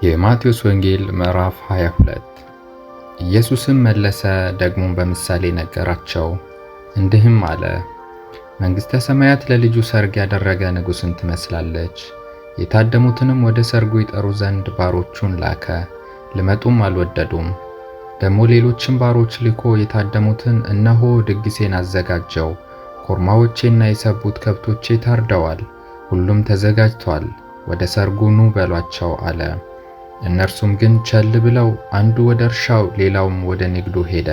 የማቴዎስ ወንጌል ምዕራፍ 22። ኢየሱስም መለሰ ደግሞም በምሳሌ ነገራቸው እንዲህም አለ። መንግሥተ ሰማያት ለልጁ ሰርግ ያደረገ ንጉሥን ትመስላለች። የታደሙትንም ወደ ሰርጉ ይጠሩ ዘንድ ባሮቹን ላከ፣ ሊመጡም አልወደዱም። ደግሞ ሌሎችም ባሮች ልኮ የታደሙትን እነሆ ድግሴን አዘጋጀው፣ ኮርማዎቼና የሰቡት ከብቶቼ ታርደዋል፣ ሁሉም ተዘጋጅቷል፣ ወደ ሰርጉ ኑ በሏቸው አለ። እነርሱም ግን ቸል ብለው አንዱ ወደ እርሻው ሌላውም ወደ ንግዱ ሄደ።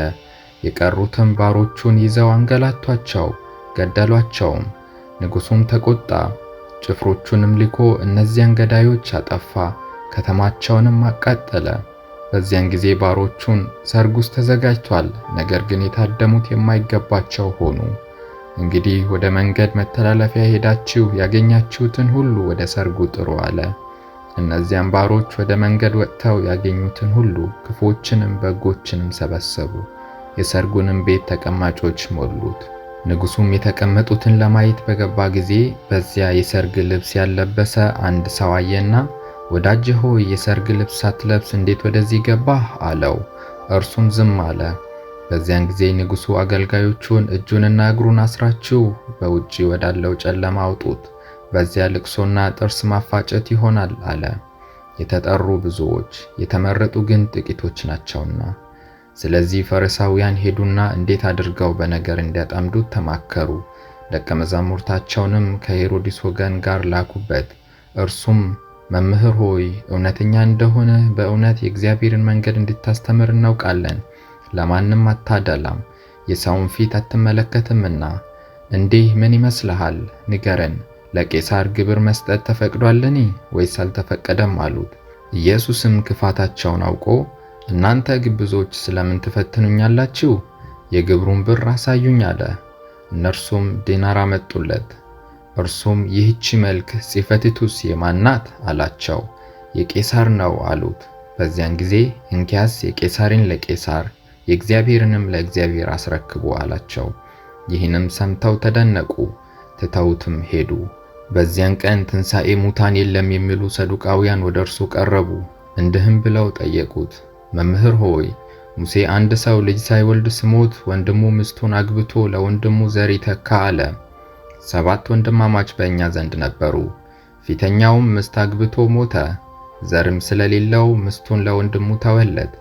የቀሩትም ባሮቹን ይዘው አንገላቷቸው፣ ገደሏቸውም። ንጉሡም ተቆጣ፣ ጭፍሮቹንም ልኮ እነዚያን ገዳዮች አጠፋ፣ ከተማቸውንም አቃጠለ። በዚያን ጊዜ ባሮቹን ሰርጉስ ተዘጋጅቷል፣ ነገር ግን የታደሙት የማይገባቸው ሆኑ። እንግዲህ ወደ መንገድ መተላለፊያ ሄዳችሁ ያገኛችሁትን ሁሉ ወደ ሰርጉ ጥሩ አለ። እነዚያም ባሮች ወደ መንገድ ወጥተው ያገኙትን ሁሉ ክፉዎችንም በጎችንም ሰበሰቡ፣ የሰርጉንም ቤት ተቀማጮች ሞሉት። ንጉሡም የተቀመጡትን ለማየት በገባ ጊዜ በዚያ የሰርግ ልብስ ያለበሰ አንድ ሰው አየና፣ ወዳጄ ሆይ የሰርግ ልብስ ሳትለብስ እንዴት ወደዚህ ገባህ? አለው። እርሱም ዝም አለ። በዚያን ጊዜ ንጉሡ አገልጋዮቹን እጁንና እግሩን አስራችሁ በውጪ ወዳለው ጨለማ አውጡት፣ በዚያ ልቅሶና ጥርስ ማፋጨት ይሆናል አለ። የተጠሩ ብዙዎች የተመረጡ ግን ጥቂቶች ናቸውና። ስለዚህ ፈሪሳውያን ሄዱና እንዴት አድርገው በነገር እንዲያጠምዱት ተማከሩ። ደቀ መዛሙርታቸውንም ከሄሮድስ ወገን ጋር ላኩበት። እርሱም መምህር ሆይ እውነተኛ እንደሆነ በእውነት የእግዚአብሔርን መንገድ እንድታስተምር እናውቃለን፣ ለማንም አታደላም፣ የሰውን ፊት አትመለከትምና። እንዲህ ምን ይመስልሃል? ንገረን፣ ለቄሳር ግብር መስጠት ተፈቅዷልን ወይስ አልተፈቀደም አሉት። ኢየሱስም ክፋታቸውን አውቆ እናንተ ግብዞች ስለምን ትፈትኑኛላችሁ? የግብሩን ብር አሳዩኝ አለ። እነርሱም ዲናር አመጡለት። እርሱም ይህች መልክ ጽሕፈቲቱስ የማን ናት አላቸው። የቄሳር ነው አሉት። በዚያን ጊዜ እንኪያስ የቄሳርን ለቄሳር የእግዚአብሔርንም ለእግዚአብሔር አስረክቡ አላቸው። ይህንም ሰምተው ተደነቁ፣ ትተውትም ሄዱ። በዚያን ቀን ትንሣኤ ሙታን የለም የሚሉ ሰዱቃውያን ወደ እርሱ ቀረቡ። እንዲህም ብለው ጠየቁት፣ መምህር ሆይ ሙሴ አንድ ሰው ልጅ ሳይወልድ ሲሞት ወንድሙ ሚስቱን አግብቶ ለወንድሙ ዘር ይተካ አለ። 7 ወንድማማች በእኛ ዘንድ ነበሩ። ፊተኛውም ሚስት አግብቶ ሞተ፣ ዘርም ስለሌለው ሚስቱን ለወንድሙ ተወለት።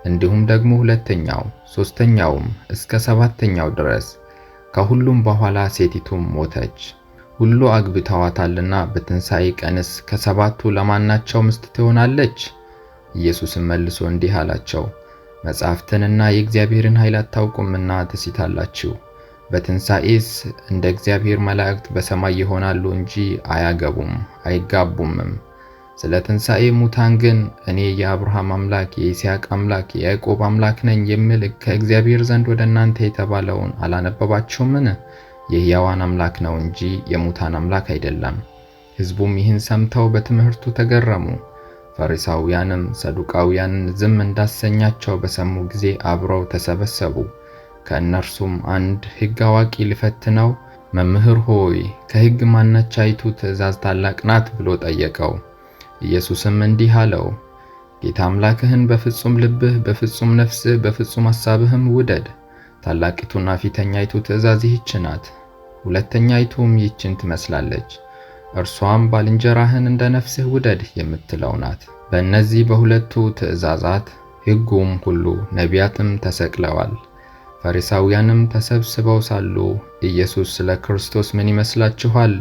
እንዲሁም ደግሞ ሁለተኛው፣ ሦስተኛውም እስከ 7ኛው ድረስ። ከሁሉም በኋላ ሴቲቱም ሞተች። ሁሉ አግብተዋታልና በትንሣኤ ቀንስ ከ7ቱ ለማናቸው ሚስት ትሆናለች? ኢየሱስም መልሶ እንዲህ አላቸው፣ መጻሕፍትንና የእግዚአብሔርን ኃይል አታውቁምና ትስታላችሁ። በትንሣኤስ እንደ እግዚአብሔር መላእክት በሰማይ ይሆናሉ እንጂ አያገቡም አይጋቡምም። ስለ ትንሣኤ ሙታን ግን እኔ የአብርሃም አምላክ የይስሐቅ አምላክ የያዕቆብ አምላክ ነኝ የሚል ከእግዚአብሔር ዘንድ ወደ እናንተ የተባለውን አላነበባችሁምን? የሕያዋን አምላክ ነው እንጂ የሙታን አምላክ አይደለም። ሕዝቡም ይህን ሰምተው በትምህርቱ ተገረሙ። ፈሪሳውያንም ሰዱቃውያንን ዝም እንዳሰኛቸው በሰሙ ጊዜ አብረው ተሰበሰቡ። ከእነርሱም አንድ ሕግ አዋቂ ሊፈትነው መምህር ሆይ ከሕግ ማናቸይቱ ትእዛዝ ታላቅ ናት ብሎ ጠየቀው። ኢየሱስም እንዲህ አለው፣ ጌታ አምላክህን በፍጹም ልብህ፣ በፍጹም ነፍስህ፣ በፍጹም ሐሳብህም ውደድ። ታላቂቱና ፊተኛይቱ ትእዛዝ ይህች ናት። ሁለተኛይቱም ይህችን ትመስላለች፣ እርሷም ባልንጀራህን እንደ ነፍስህ ውደድ የምትለው ናት። በእነዚህ በሁለቱ ትእዛዛት ሕጉም ሁሉ ነቢያትም ተሰቅለዋል። ፈሪሳውያንም ተሰብስበው ሳሉ ኢየሱስ ስለ ክርስቶስ ምን ይመስላችኋል?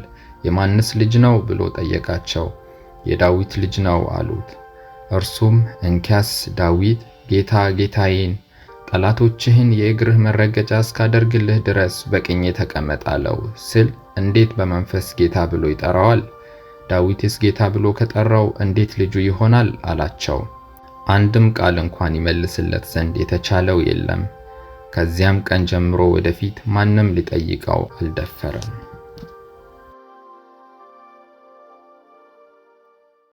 የማንስ ልጅ ነው ብሎ ጠየቃቸው። የዳዊት ልጅ ነው አሉት። እርሱም እንኪያስ ዳዊት ጌታ ጌታዬን ጠላቶችህን የእግርህ መረገጫ እስካደርግልህ ድረስ በቀኜ ተቀመጥ አለው ሲል እንዴት በመንፈስ ጌታ ብሎ ይጠራዋል? ዳዊትስ ጌታ ብሎ ከጠራው እንዴት ልጁ ይሆናል አላቸው። አንድም ቃል እንኳን ይመልስለት ዘንድ የተቻለው የለም። ከዚያም ቀን ጀምሮ ወደፊት ማንም ሊጠይቀው አልደፈረም።